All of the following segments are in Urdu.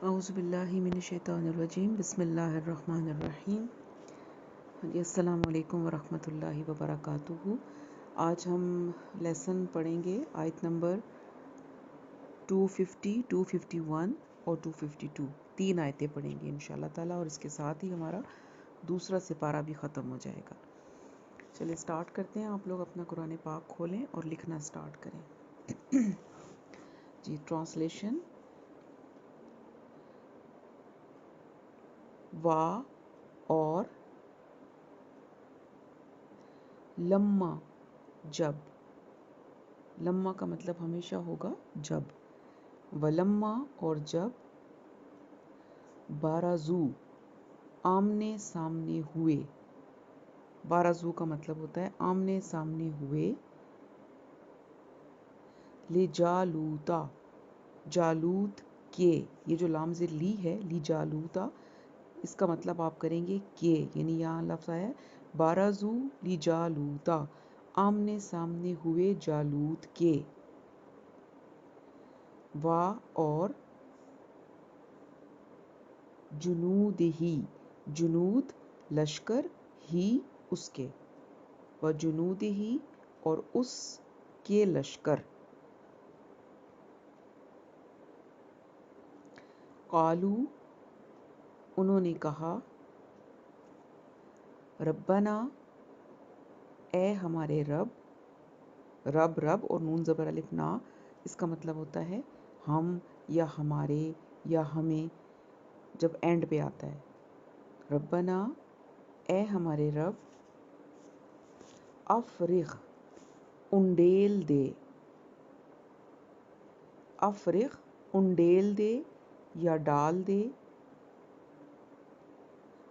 اعوذ باللہ من الشیطان الرجیم بسم اللہ الرحمن الرحیم. السلام علیکم ورحمۃ اللہ وبرکاتہ. آج ہم لیسن پڑھیں گے آیت نمبر 250, 251 اور 252. 3 آیتیں پڑھیں گے انشاءاللہ تعالیٰ، اور اس کے ساتھ ہی ہمارا دوسرا سپارہ بھی ختم ہو جائے گا. چلیں سٹارٹ کرتے ہیں. آپ لوگ اپنا قرآن پاک کھولیں اور لکھنا سٹارٹ کریں. جی، ٹرانسلیشن. وا اور لما، جب. لما کا مطلب ہمیشہ ہوگا جب. ولما اور جب. بارزو، آمنے سامنے ہوئے. بارزو کا مطلب ہوتا ہے آمنے سامنے ہوئے. لجالوتا، جالوت کے. یہ جو لام زیر لی ہے، لجالوتا، اس کا مطلب آپ کریں گے کہ، یعنی یہاں لفظ آیا ہے بارزو لجالوتا، آمنے سامنے ہوئے جالوت کے. وا اور جنود ہی، جنود لشکر، ہی اس کے. و جنود ہی اور اس کے لشکر. قالو انہوں نے کہا، ربنا اے ہمارے رب. رب رب اور نون زبر الف نا، اس کا مطلب ہوتا ہے ہم یا ہمارے یا ہمیں، جب اینڈ پہ آتا ہے. ربنا اے ہمارے رب. افرغ انڈیل دے. افرغ انڈیل دے یا ڈال دے.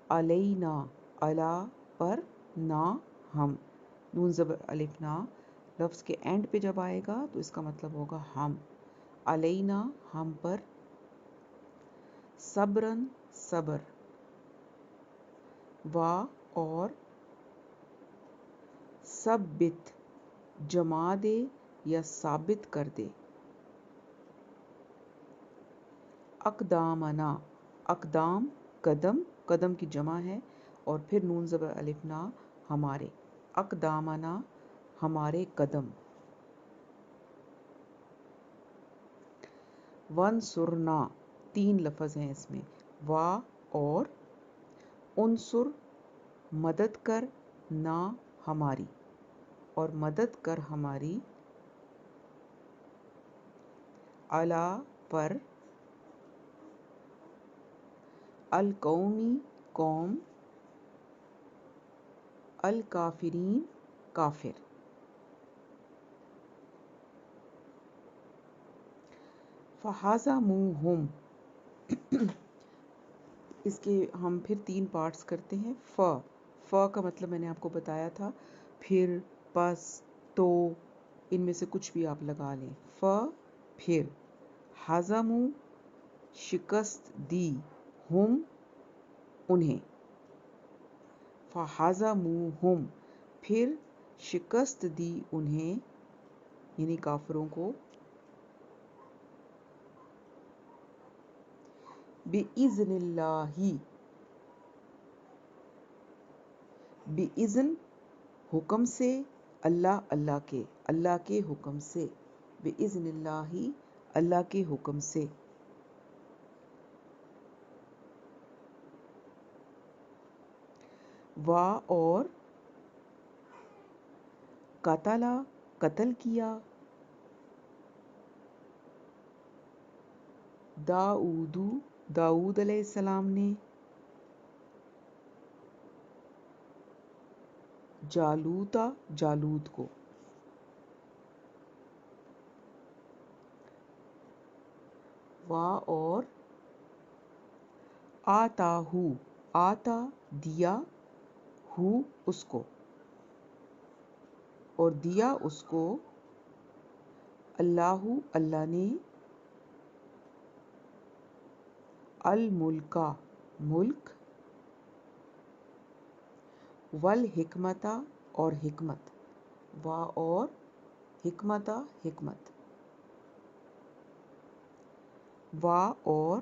علینا، علا پر، نا ہم. نون زبر الف نا لفظ کے اینڈ پہ جب آئے گا تو اس کا مطلب ہوگا ہم. علینا ہم پر. صبرن صبر. وا اور ثبت جما دے یا ثابت کر دے. اقدامنا، اقدام قدم، قدم کی جمع ہے، اور پھر نون زبر الف نا ہمارے. اقدامنا ہمارے قدم. ونصرنا 3 لفظ ہیں اس میں. وا اور انصر مدد کر، نا ہماری، اور مدد کر ہماری. علا پر. القومی قوم. الکافرین کافر. فہزموہم، اس کے ہم پھر 3 پارٹس کرتے ہیں. ف کا مطلب میں نے آپ کو بتایا تھا، پھر، پس، تو، ان میں سے کچھ بھی آپ لگا لیں. پھر. ہزمو شکست دی، ہم انہیں. فہزموہم پھر شکست دی انہیں، یعنی کافروں کو. بِإِذْنِ اللَّهِ، بِإِذْن حکم سے، اللہ اللہ کے، اللہ کے حکم سے. بِإِذْنِ اللَّهِ اللہ کے حکم سے. وا اور قتلا قتل کیا. داؤدو داؤد علیہ السلام نے. جالوتا جالوت کو. وا اور آتاہو آتا دیا، ہو اس کو، اور دیا اس کو. اللہ اللہ نے. الملکا ملک. والحکمتا اور حکمت. وا اور حکمتا حکمت. وا اور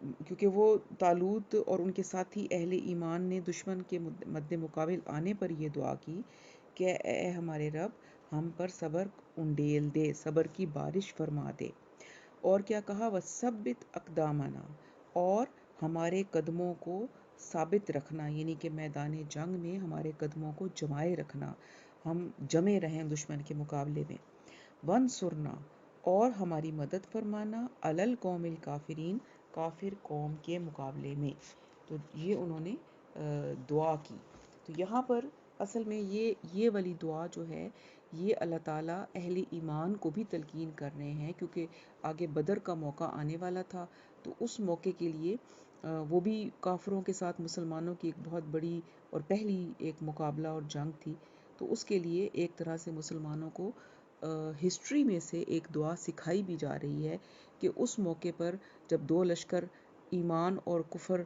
کیونکہ وہ طالوت اور ان کے ساتھی اہل ایمان نے دشمن کے مد مقابل آنے پر یہ دعا کی کہ اے ہمارے رب ہم پر صبر انڈیل دے، صبر کی بارش فرما دے۔ اور کیا کہا، وَثَبِّتْ اقدامنا، اور ہمارے قدموں کو ثابت رکھنا، یعنی کہ میدان جنگ میں ہمارے قدموں کو جمائے رکھنا، ہم جمے رہیں دشمن کے مقابلے میں۔ وَانصُرْنَا، اور ہماری مدد فرمانا، عَلَى الْقَوْمِ الْكَافِرِينَ، کافر قوم کے مقابلے میں۔ تو یہ انہوں نے دعا کی۔ تو یہاں پر اصل میں یہ والی دعا جو ہے یہ اللہ تعالیٰ اہل ایمان کو بھی تلقین کر رہے ہیں، کیونکہ آگے بدر کا موقع آنے والا تھا، تو اس موقع کے لیے وہ بھی کافروں کے ساتھ مسلمانوں کی ایک بہت بڑی اور پہلی ایک مقابلہ اور جنگ تھی، تو اس کے لیے ایک طرح سے مسلمانوں کو ہسٹری میں سے ایک دعا سکھائی بھی جا رہی ہے کہ اس موقع پر جب دو لشکر ایمان اور کفر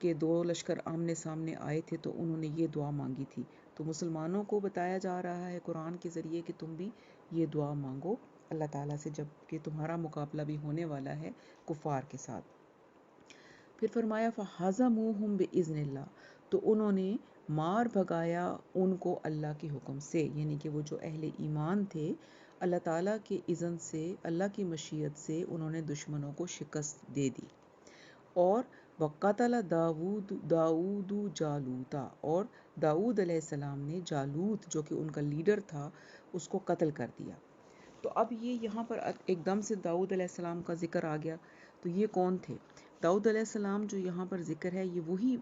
کے دو لشکر آمنے سامنے آئے تھے تو انہوں نے یہ دعا مانگی تھی۔ تو مسلمانوں کو بتایا جا رہا ہے قرآن کے ذریعے کہ تم بھی یہ دعا مانگو اللہ تعالیٰ سے جب کہ تمہارا مقابلہ بھی ہونے والا ہے کفار کے ساتھ۔ پھر فرمایا فَحَزَمُوهُمْ بِإِذْنِ اللَّهِ، تو انہوں نے مار بھگایا ان کو اللہ کے حکم سے، یعنی کہ وہ جو اہل ایمان تھے اللہ تعالیٰ کے اذن سے، اللہ کی مشیت سے انہوں نے دشمنوں کو شکست دے دی۔ اور وَقَتَلَ داؤد جالوتا، اور داؤد علیہ السلام نے جالوت جو کہ ان کا لیڈر تھا اس کو قتل کر دیا۔ تو اب یہ یہاں پر ایک دم سے داؤد علیہ السلام کا ذکر آ گیا، تو یہ کون تھے؟ داؤد علیہ السلام جو یہاں پر ذکر ہے یہ وہی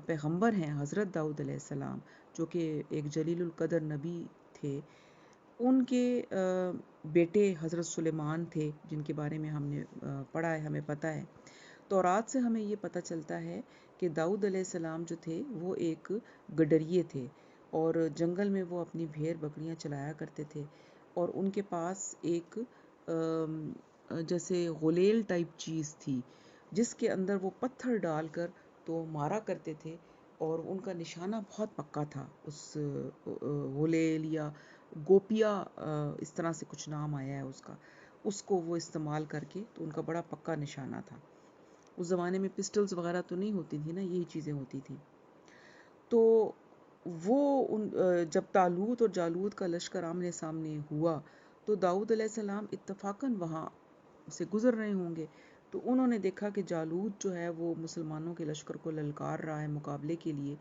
پیغمبر ہیں، حضرت داؤد علیہ السلام جو کہ ایک جلیل القدر نبی تھے۔ ان کے بیٹے حضرت سلیمان تھے جن کے بارے میں ہم نے پڑھا ہے، ہمیں پتہ ہے۔ تورات سے ہمیں یہ پتہ چلتا ہے کہ داؤد علیہ السلام جو تھے وہ ایک گڈریے تھے، اور جنگل میں وہ اپنی بھیڑ بکریاں چلایا کرتے تھے، اور ان کے پاس ایک جیسے غلیل ٹائپ چیز تھی جس کے اندر وہ پتھر ڈال کر تو مارا کرتے تھے، اور ان کا نشانہ بہت پکا تھا، اس غلیل یا گوپیا اس طرح سے کچھ نام آیا ہے اس کا، اس کو وہ استعمال کر کے تو ان کا بڑا پکا نشانہ تھا۔ اس زمانے میں پسٹلز وغیرہ تو نہیں ہوتی تھی نا، یہی چیزیں ہوتی تھیں۔ تو وہ جب طالوت اور جالوت کا لشکر آمنے سامنے ہوا تو داؤد علیہ السلام اتفاقاً وہاں سے گزر رہے ہوں گے، تو انہوں نے دیکھا کہ جالوت جو ہے وہ مسلمانوں کے لشکر کو للکار رہا ہے مقابلے کے لیے،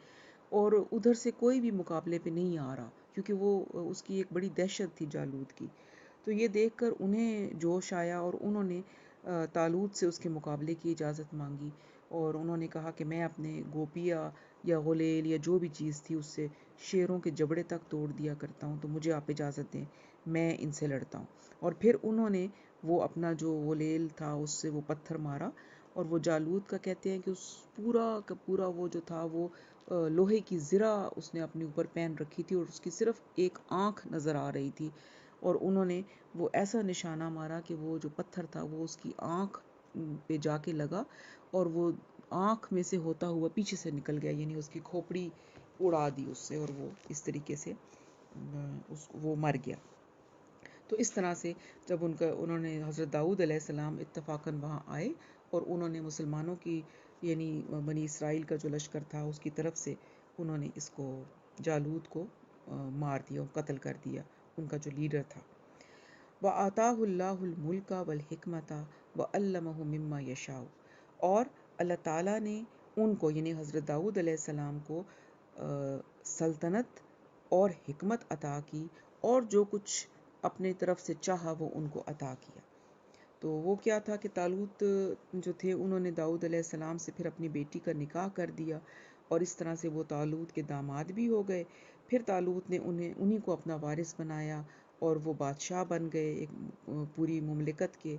اور ادھر سے کوئی بھی مقابلے پہ نہیں آ رہا، کیونکہ وہ اس کی ایک بڑی دہشت تھی جالوت کی۔ تو یہ دیکھ کر انہیں جوش آیا اور انہوں نے طالوت سے اس کے مقابلے کی اجازت مانگی، اور انہوں نے کہا کہ میں اپنے گوپیا یا غلیل یا جو بھی چیز تھی اس سے شیروں کے جبڑے تک توڑ دیا کرتا ہوں، تو مجھے آپ اجازت دیں میں ان سے لڑتا ہوں۔ اور پھر انہوں نے وہ اپنا جو غلیل تھا اس سے وہ پتھر مارا، اور وہ جالوت کا کہتے ہیں کہ اس پورا کا پورا وہ جو تھا وہ لوہے کی زرہ اس نے اپنے اوپر پہن رکھی تھی، اور اس کی صرف ایک آنکھ نظر آ رہی تھی، اور انہوں نے وہ ایسا نشانہ مارا کہ وہ جو پتھر تھا وہ اس کی آنکھ پہ جا کے لگا، اور وہ آنکھ میں سے ہوتا ہوا پیچھے سے نکل گیا، یعنی اس کی کھوپڑی اڑا دی اس سے، اور وہ اس طریقے سے وہ مر گیا۔ تو اس طرح سے جب انہوں نے حضرت داؤد علیہ السلام اتفاقاً وہاں آئے اور انہوں نے مسلمانوں کی یعنی بنی اسرائیل کا جو لشکر تھا اس کی طرف سے انہوں نے اس کو جالوت کو مار دیا، قتل کر دیا، ان کا جو لیڈر تھا۔ وَآتَاهُ اللَّهُ الْمُلْكَ وَالْحِكْمَةَ وَعَلَّمَهُ مِمَّا يَشَاءُ، اور اللہ تعالیٰ نے ان کو یعنی حضرت داؤد علیہ السلام کو سلطنت اور حکمت عطا کی، اور جو کچھ اپنے طرف سے چاہا وہ ان کو عطا کیا۔ تو وہ کیا تھا کہ طالوت جو تھے انہوں نے داؤد علیہ السلام سے پھر اپنی بیٹی کا نکاح کر دیا، اور اس طرح سے وہ طالوت کے داماد بھی ہو گئے۔ پھر طالوت نے انہی کو اپنا وارث بنایا، اور وہ بادشاہ بن گئے ایک پوری مملکت کے۔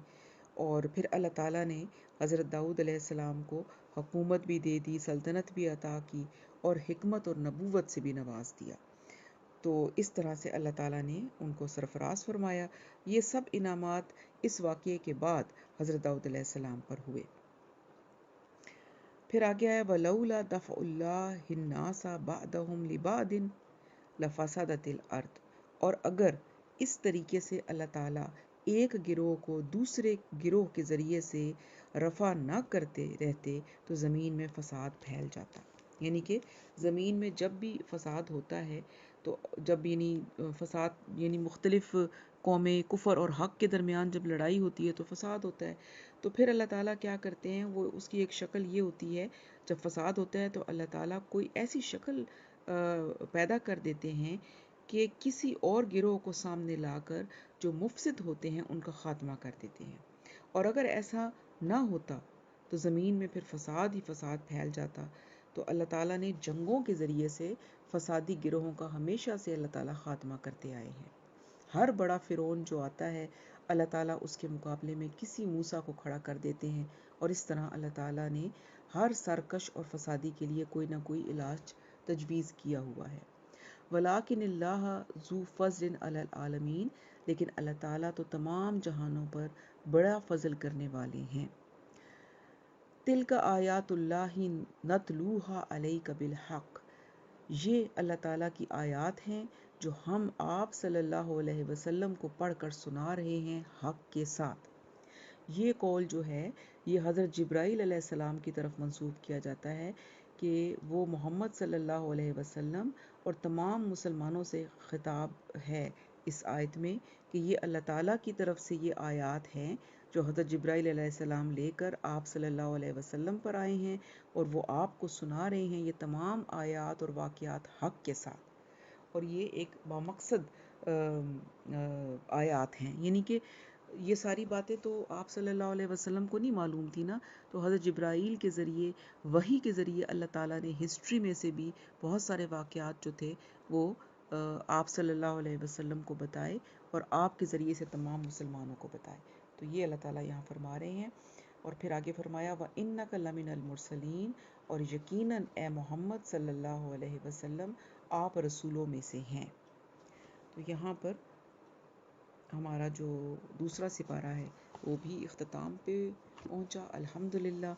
اور پھر اللہ تعالیٰ نے حضرت داؤد علیہ السلام کو حکومت بھی دے دی، سلطنت بھی عطا کی، اور حکمت اور نبوت سے بھی نواز دیا۔ تو اس طرح سے اللہ تعالیٰ نے ان کو سرفراز فرمایا۔ یہ سب انعامات اس واقعے کے بعد حضرت داؤد علیہ السلام پر ہوئے۔ پھر آگے آیا وَلَوْلَا دَفْعُ اللَّهِ النَّاسَ بَعْضَهُمْ لِبَعْضٍ لَفَسَدَتِ الْأَرْضُ، اور اگر اس طریقے سے اللہ تعالیٰ ایک گروہ کو دوسرے گروہ کے ذریعے سے رفع نہ کرتے رہتے تو زمین میں فساد پھیل جاتا. یعنی کہ زمین میں جب بھی فساد ہوتا ہے تو جب فساد یعنی مختلف قومیں کفر اور حق کے درمیان جب لڑائی ہوتی ہے تو فساد ہوتا ہے. تو پھر اللہ تعالیٰ کیا کرتے ہیں، وہ اس کی ایک شکل یہ ہوتی ہے، جب فساد ہوتا ہے تو اللہ تعالیٰ کوئی ایسی شکل پیدا کر دیتے ہیں کہ کسی اور گروہ کو سامنے لا کر جو مفسد ہوتے ہیں ان کا خاتمہ کر دیتے ہیں. اور اگر ایسا نہ ہوتا تو زمین میں پھر فساد ہی فساد پھیل جاتا. تو اللہ تعالیٰ نے جنگوں کے ذریعے سے فسادی گروہوں کا ہمیشہ سے اللہ تعالیٰ خاتمہ کرتے آئے ہیں. ہر بڑا فرعون جو آتا ہے اللہ تعالیٰ اس کے مقابلے میں کسی موسیٰ کو کھڑا کر دیتے ہیں، اور اس طرح اللہ تعالیٰ نے ہر سرکش اور فسادی کے لیے کوئی نہ کوئی علاج تجویز کیا ہوا ہے. وَلَٰكِنِ اللَّهَ ذُو فَضْلٍ عَلَى الْعَالَمِينَ، لیکن اللہ تعالیٰ تو تمام جہانوں پر بڑا فضل کرنے والے ہیں. تِلْکَ آیاتُ اللَّهِ نَتْلُوهَا عَلَيْكَ بِالْحَقِّ، یہ اللہ تعالیٰ کی آیات ہیں جو ہم آپ صلی اللہ علیہ وسلم کو پڑھ کر سنا رہے ہیں حق کے ساتھ. یہ قول جو ہے یہ حضرت جبرائیل علیہ السلام کی طرف منسوب کیا جاتا ہے کہ وہ محمد صلی اللہ علیہ وسلم اور تمام مسلمانوں سے خطاب ہے اس آیت میں کہ یہ اللہ تعالیٰ کی طرف سے یہ آیات ہیں جو حضرت جبرائیل علیہ السلام لے کر آپ صلی اللہ علیہ وسلم پر آئے ہیں، اور وہ آپ کو سنا رہے ہیں یہ تمام آیات اور واقعات حق کے ساتھ. اور یہ ایک بامقصد آیات ہیں. یعنی کہ یہ ساری باتیں تو آپ صلی اللہ علیہ وسلم کو نہیں معلوم تھی نا، تو حضرت جبرائیل کے ذریعے، وحی کے ذریعے اللہ تعالیٰ نے ہسٹری میں سے بھی بہت سارے واقعات جو تھے وہ آپ صلی اللہ علیہ وسلم کو بتائے اور آپ کے ذریعے سے تمام مسلمانوں کو بتائے. تو یہ اللہ تعالیٰ یہاں فرما رہے ہیں. اور پھر آگے فرمایا وَإِنَّكَ لَمِنَ الْمُرْسَلِينَ، اور یقیناً اے محمد صلی اللہ علیہ وسلم آپ رسولوں میں سے ہیں. تو یہاں پر ہمارا جو دوسرا سپارہ ہے وہ بھی اختتام پہ پہنچا الحمدللہ.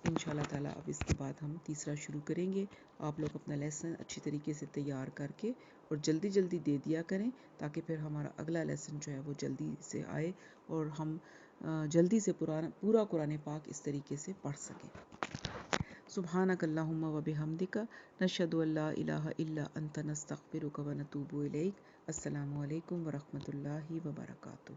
انشاءاللہ تعالیٰ اب اس کے بعد ہم تیسرا شروع کریں گے. آپ لوگ اپنا لیسن اچھی طریقے سے تیار کر کے اور جلدی جلدی دے دیا کریں تاکہ پھر ہمارا اگلا لیسن جو ہے وہ جلدی سے آئے اور ہم جلدی سے پورا قرآن پاک اس طریقے سے پڑھ سکیں. سبحانک اللہم و بحمدک نشہد ان لا الہ الا انت نستغفرک و نتوب الیک. السلام علیکم ورحمۃ اللہ وبرکاتہ.